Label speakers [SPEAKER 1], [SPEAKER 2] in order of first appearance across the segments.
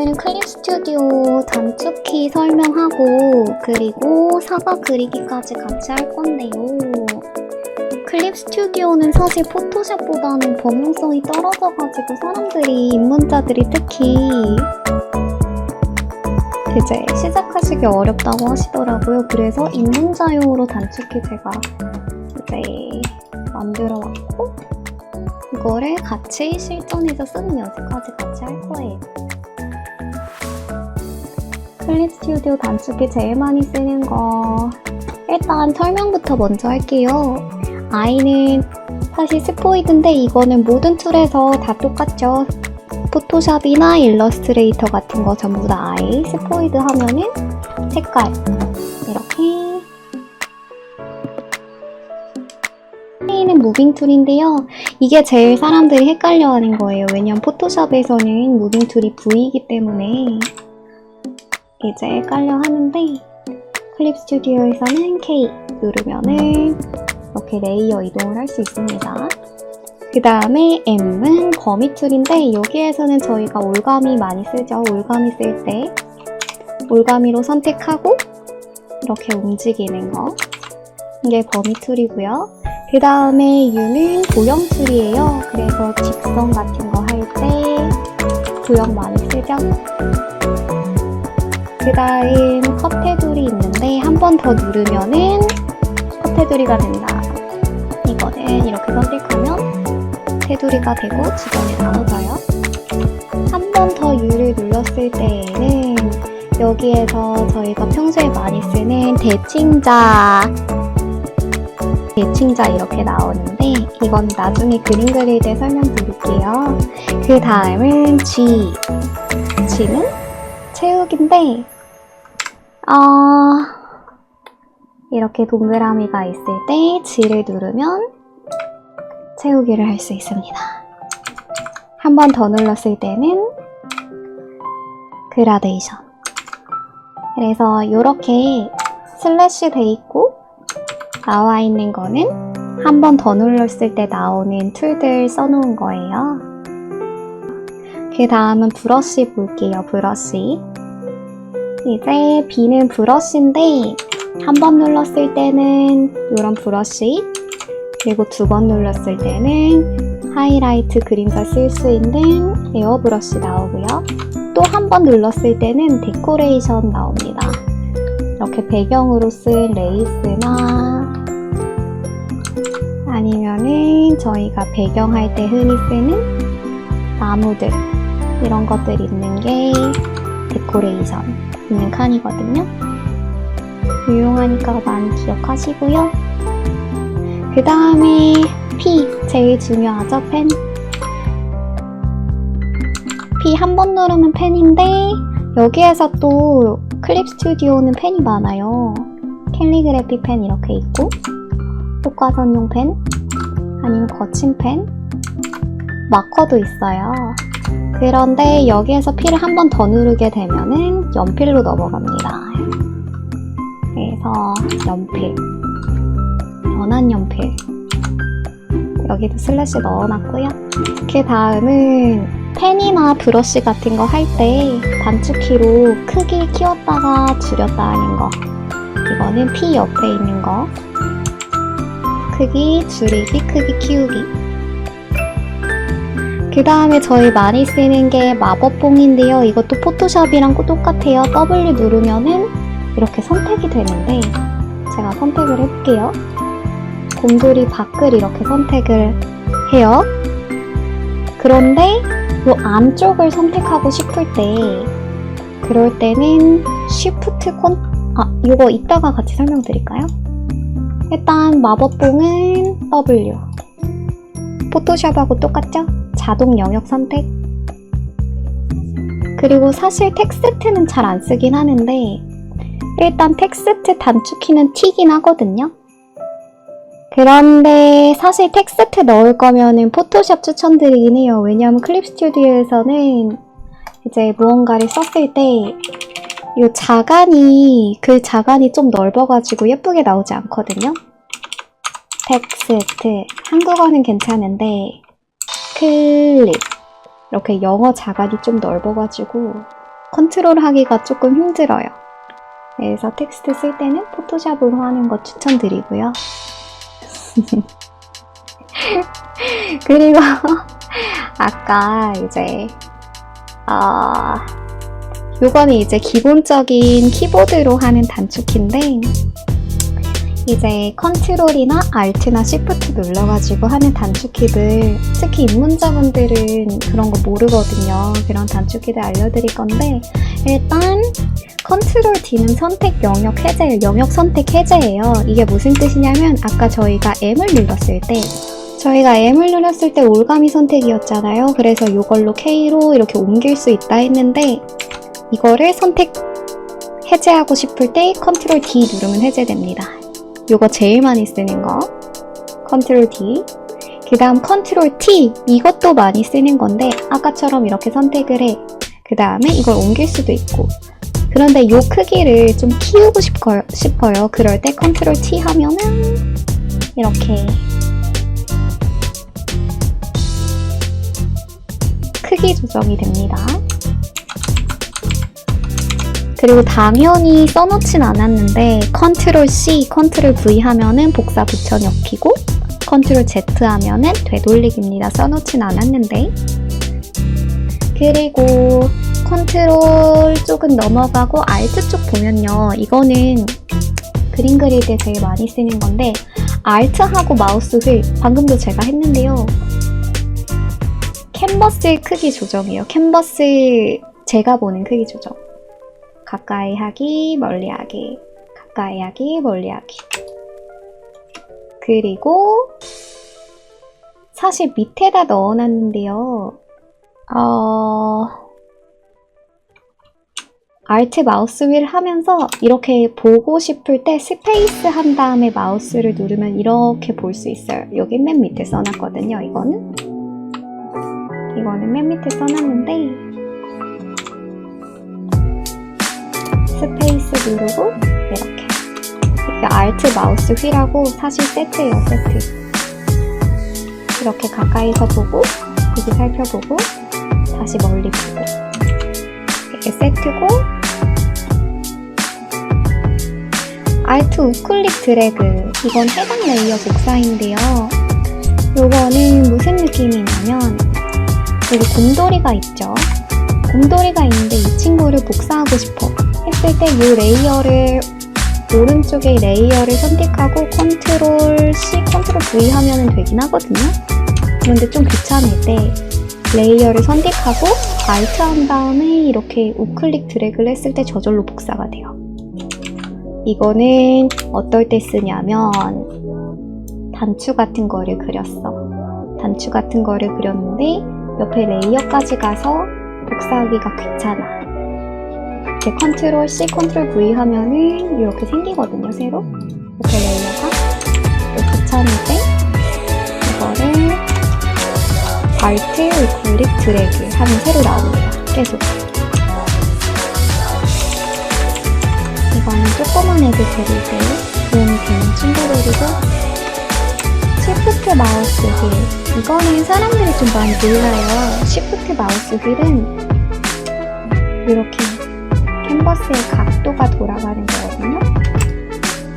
[SPEAKER 1] 오늘은 클립 스튜디오 단축키 설명하고 그리고 사과 그리기까지 같이 할 건데요. 클립 스튜디오는 사실 포토샵보다는 범용성이 떨어져가지고 사람들이 입문자들이 특히 이제 시작하시기 어렵다고 하시더라고요. 그래서 입문자용으로 단축키 제가 이제 만들어왔고 이거를 같이 실전에서 쓰는 연습까지 같이 할 거예요. 클립 스튜디오 단축키 제일 많이 쓰는 거 일단 설명부터 먼저 할게요. I는 사실 스포이드인데 이거는 모든 툴에서 다 똑같죠. 포토샵이나 일러스트레이터 같은 거 전부 다 I. 스포이드 하면은 색깔 이렇게. K는 무빙 툴인데요. 이게 제일 사람들이 헷갈려하는 거예요. 왜냐면 포토샵에서는 무빙 툴이 V이기 때문에 이제 헷갈려 하는데 클립 스튜디오에서는 K 누르면은 이렇게 레이어 이동을 할 수 있습니다. 그 다음에 M은 거미 툴인데 여기에서는 저희가 올가미 많이 쓰죠. 올가미 쓸 때 올가미로 선택하고 이렇게 움직이는 거, 이게 거미 툴이고요. 그 다음에 U는 도형 툴이에요. 그래서 직선 같은 거 할 때 도형 많이 쓰죠. 그 다음 컷 테두리 있는데 한 번 더 누르면은 컷 테두리가 된다. 이거는 이렇게 선택하면 테두리가 되고 주변에 나눠져요. 한 번 더 U를 눌렀을 때에는 여기에서 저희가 평소에 많이 쓰는 대칭자 이렇게 나오는데 이건 나중에 그림 그릴 때 설명드릴게요. 그 다음은 G는 채우기인데 이렇게 동그라미가 있을 때 G를 누르면 채우기를 할 수 있습니다. 한 번 더 눌렀을 때는 그라데이션. 그래서 이렇게 슬래시 돼 있고 나와 있는 거는 한 번 더 눌렀을 때 나오는 툴들 써놓은 거예요. 그 다음은 브러쉬 볼게요. 브러쉬. 이제 B는 브러쉬인데 한 번 눌렀을 때는 이런 브러쉬, 그리고 두 번 눌렀을 때는 하이라이트 그림자 쓸 수 있는 에어 브러쉬 나오고요. 또 한 번 눌렀을 때는 데코레이션 나옵니다. 이렇게 배경으로 쓴 레이스나 아니면은 저희가 배경할 때 흔히 쓰는 나무들 이런 것들 있는 게 데코레이션 있는 칸이거든요. 유용하니까 많이 기억하시고요. 그 다음에 P 제일 중요하죠. 펜. P 한 번 누르면 펜인데 여기에서 또 클립 스튜디오는 펜이 많아요. 캘리그래피 펜 이렇게 있고 효과선용 펜 아니면 거친 펜, 마커도 있어요. 그런데 여기에서 P를 한 번 더 누르게 되면은 연필로 넘어갑니다. 그래서 연필, 연한 연필 여기도 슬래시 넣어놨고요. 그 다음은 펜이나 브러쉬 같은 거 할 때 단축키로 크기 키웠다가 줄였다 하는 거, 이거는 P 옆에 있는 거 크기 줄이기, 크기 키우기. 그 다음에 저희 많이 쓰는 게 마법봉인데요. 이것도 포토샵이랑 똑같아요. W 누르면은 이렇게 선택이 되는데 제가 선택을 해볼게요. 곰돌이 밖을 이렇게 선택을 해요. 그런데 이 안쪽을 선택하고 싶을 때 그럴 때는 Shift 이거 이따가 같이 설명드릴까요? 일단 마법봉은 W. 포토샵하고 똑같죠? 자동 영역 선택. 그리고 사실 텍스트는 잘 안 쓰긴 하는데 일단 텍스트 단축키는 T긴 하거든요. 그런데 사실 텍스트 넣을 거면은 포토샵 추천드리긴 해요. 왜냐하면 클립 스튜디오에서는 이제 무언가를 썼을 때 이 자간이, 그 자간이 좀 넓어가지고 예쁘게 나오지 않거든요. 텍스트, 한국어는 괜찮은데 클립 이렇게 영어 자간이 좀 넓어가지고 컨트롤하기가 조금 힘들어요. 그래서 텍스트 쓸 때는 포토샵으로 하는 거 추천드리고요. 그리고 아까 이제 요거는 이제 기본적인 키보드로 하는 단축키인데 이제 컨트롤이나 알트나 시프트 눌러가지고 하는 단축키들, 특히 입문자분들은 그런 거 모르거든요. 그런 단축키들 알려드릴 건데 일단 컨트롤 D는 선택 영역 해제예요. 영역 선택 해제예요. 이게 무슨 뜻이냐면 아까 저희가 M을 눌렀을 때 올가미 선택이었잖아요. 그래서 이걸로 K로 이렇게 옮길 수 있다 했는데 이거를 선택 해제하고 싶을 때 컨트롤 D 누르면 해제됩니다. 요거 제일 많이 쓰는 거 컨트롤 D. 그 다음 컨트롤 T, 이것도 많이 쓰는 건데 아까처럼 이렇게 선택을 해. 그 다음에 이걸 옮길 수도 있고, 그런데 요 크기를 좀 키우고 싶어요. 그럴 때 컨트롤 T 하면은 이렇게 크기 조정이 됩니다. 그리고 당연히 써놓진 않았는데 컨트롤 C, 컨트롤 V 하면은 복사 붙여넣기고 컨트롤 Z 하면은 되돌리기입니다. 써놓진 않았는데. 그리고 컨트롤 쪽은 넘어가고 알트 쪽 보면요. 이거는 그림 그릴 때 제일 많이 쓰는 건데 알트하고 마우스 휠, 방금도 제가 했는데요. 캔버스 크기 조정이에요. 캔버스 제가 보는 크기 조정. 가까이 하기, 멀리 하기, 가까이 하기, 멀리 하기. 그리고 사실 밑에다 넣어놨는데요. 알트 마우스 휠 하면서 이렇게 보고 싶을 때 스페이스 한 다음에 마우스를 누르면 이렇게 볼 수 있어요. 여기 맨 밑에 써놨거든요. 이거는 맨 밑에 써놨는데 스페이스 누르고 이렇게. 이게 알트 마우스 휠하고 사실 세트예요. 세트. 이렇게 가까이서 보고 여기 살펴보고 다시 멀리 보고 이게 세트고, 알트 우클릭 드래그, 이건 해당 레이어 복사인데요. 요거는 무슨 느낌이냐면 여기 곰돌이가 있죠. 곰돌이가 있는데 이 친구를 복사하고 싶어 했을 때 이 레이어를, 오른쪽에 레이어를 선택하고 컨트롤 C, 컨트롤 V 하면은 되긴 하거든요. 그런데 좀 귀찮을 때 레이어를 선택하고 알트 한 다음에 이렇게 우클릭 드래그를 했을 때 저절로 복사가 돼요. 이거는 어떨 때 쓰냐면 단추 같은 거를 그렸어. 단추 같은 거를 그렸는데 옆에 레이어까지 가서 복사하기가 귀찮아. 이렇게 컨트롤 C, 컨트롤 V 하면은 이렇게 생기거든요, 새로. 이렇게 레이어가. 귀찮을 때 이거를 알트, 우클릭, 드래그 하면 새로 나옵니다. 계속. 이거는 조그만 애들 그릴 때 도움이 되는 친구들이고, 시프트 마우스 휠. 이거는 사람들이 좀 많이 몰라요. 시프트 마우스 휠은 이렇게 캔버스의 각도가 돌아가는 거거든요.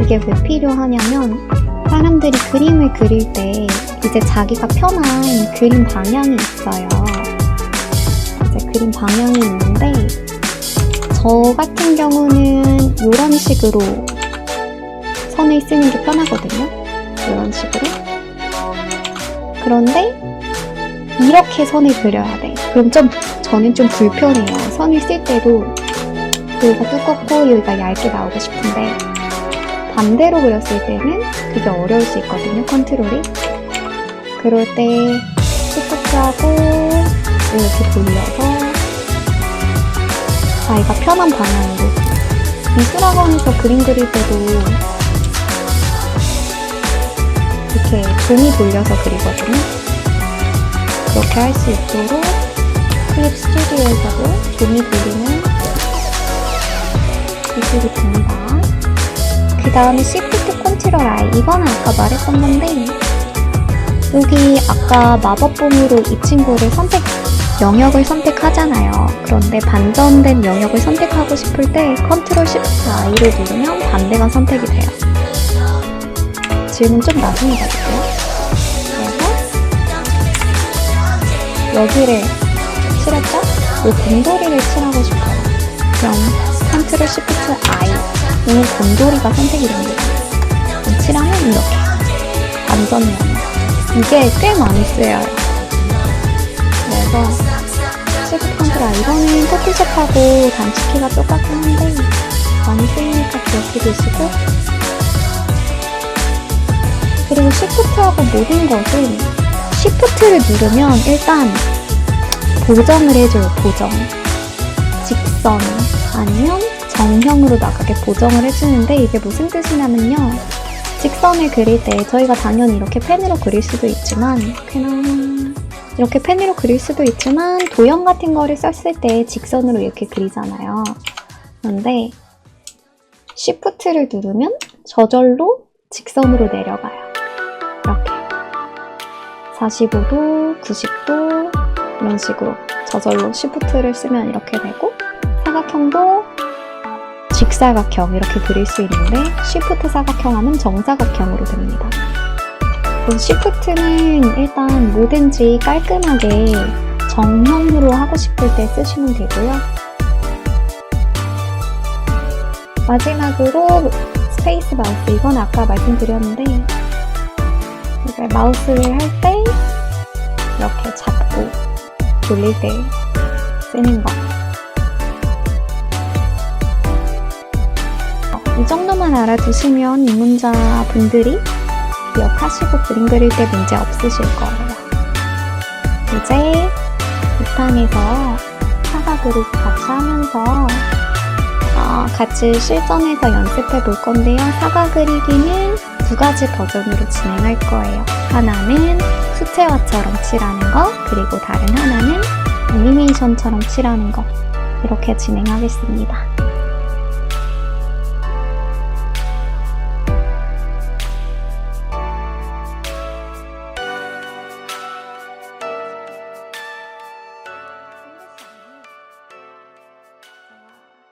[SPEAKER 1] 이게 왜 필요하냐면 사람들이 그림을 그릴 때 이제 자기가 편한 그림 방향이 있어요. 이제 그림 방향이 있는데 저 같은 경우는 이런 식으로 선을 쓰는 게 편하거든요. 이런 식으로. 그런데 이렇게 선을 그려야 돼. 그럼 저는 좀 불편해요. 선을 쓸 때도 여기가 두껍고 여기가 얇게 나오고 싶은데 반대로 그렸을 때는 그게 어려울 수 있거든요. 컨트롤이. 그럴 때 시프트하고 이렇게 돌려서 자기가 편한 방향으로. 미술학원에서 그림 그릴 때도 이렇게 종이 돌려서 그리거든요. 그렇게 할 수 있도록 클립 스튜디오에서도 종이 돌리는 기술이 됩니다. 그 다음에 Shift 컨트롤 I. 이거는 아까 말했던 건데 여기 아까 마법봉으로 이 친구를 선택 영역을 선택하잖아요. 그런데 반전된 영역을 선택하고 싶을 때 컨트롤 쉬프트 I를 누르면 반대가 선택이 돼요. 질문 좀 나중에 받을게요. 그래서 여기를 칠했죠? 이 곰돌이를 칠하고 싶어요. 그럼 컨트롤 쉬프트 I 이 곰돌이가 선택이 됩니다. 그럼 칠하면 이렇게 반전이에요. 이게 꽤 많이 쓰여요. 그래서 쉬프트 컨트롤 I 이거는 포토샵하고 단축키가 똑같긴 한데 많이 쓰이니까 기억해 두시고, 그리고 쉬프트하고 모든 것은 쉬프트를 누르면 일단 보정을 해줘요. 보정. 직선 아니면 정형으로 나가게 보정을 해주는데, 이게 무슨 뜻이냐면요. 직선을 그릴 때 저희가 당연히 이렇게 펜으로 그릴 수도 있지만 도형 같은 거를 썼을 때 직선으로 이렇게 그리잖아요. 그런데 쉬프트를 누르면 저절로 직선으로 내려가요. 이렇게 45도, 90도 이런 식으로 저절로 쉬프트를 쓰면 이렇게 되고, 사각형도 직사각형 이렇게 그릴 수 있는데 쉬프트 사각형 하면 정사각형으로 됩니다. 쉬프트는 일단 뭐든지 깔끔하게 정형으로 하고 싶을 때 쓰시면 되고요. 마지막으로 스페이스 마우스, 이건 아까 말씀드렸는데 이제 마우스를 할 때 이렇게 잡고 돌릴 때 쓰는 거. 이 정도만 알아두시면 입문자 분들이 기억하시고 그림 그릴 때 문제 없으실 거예요. 이제 2탄에서 사과 그리기 같이 하면서 같이 실전해서 연습해 볼 건데요. 사과 그리기는 두 가지 버전으로 진행할 거예요. 하나는 수채화처럼 칠하는 거, 그리고 다른 하나는 애니메이션처럼 칠하는 거, 이렇게 진행하겠습니다.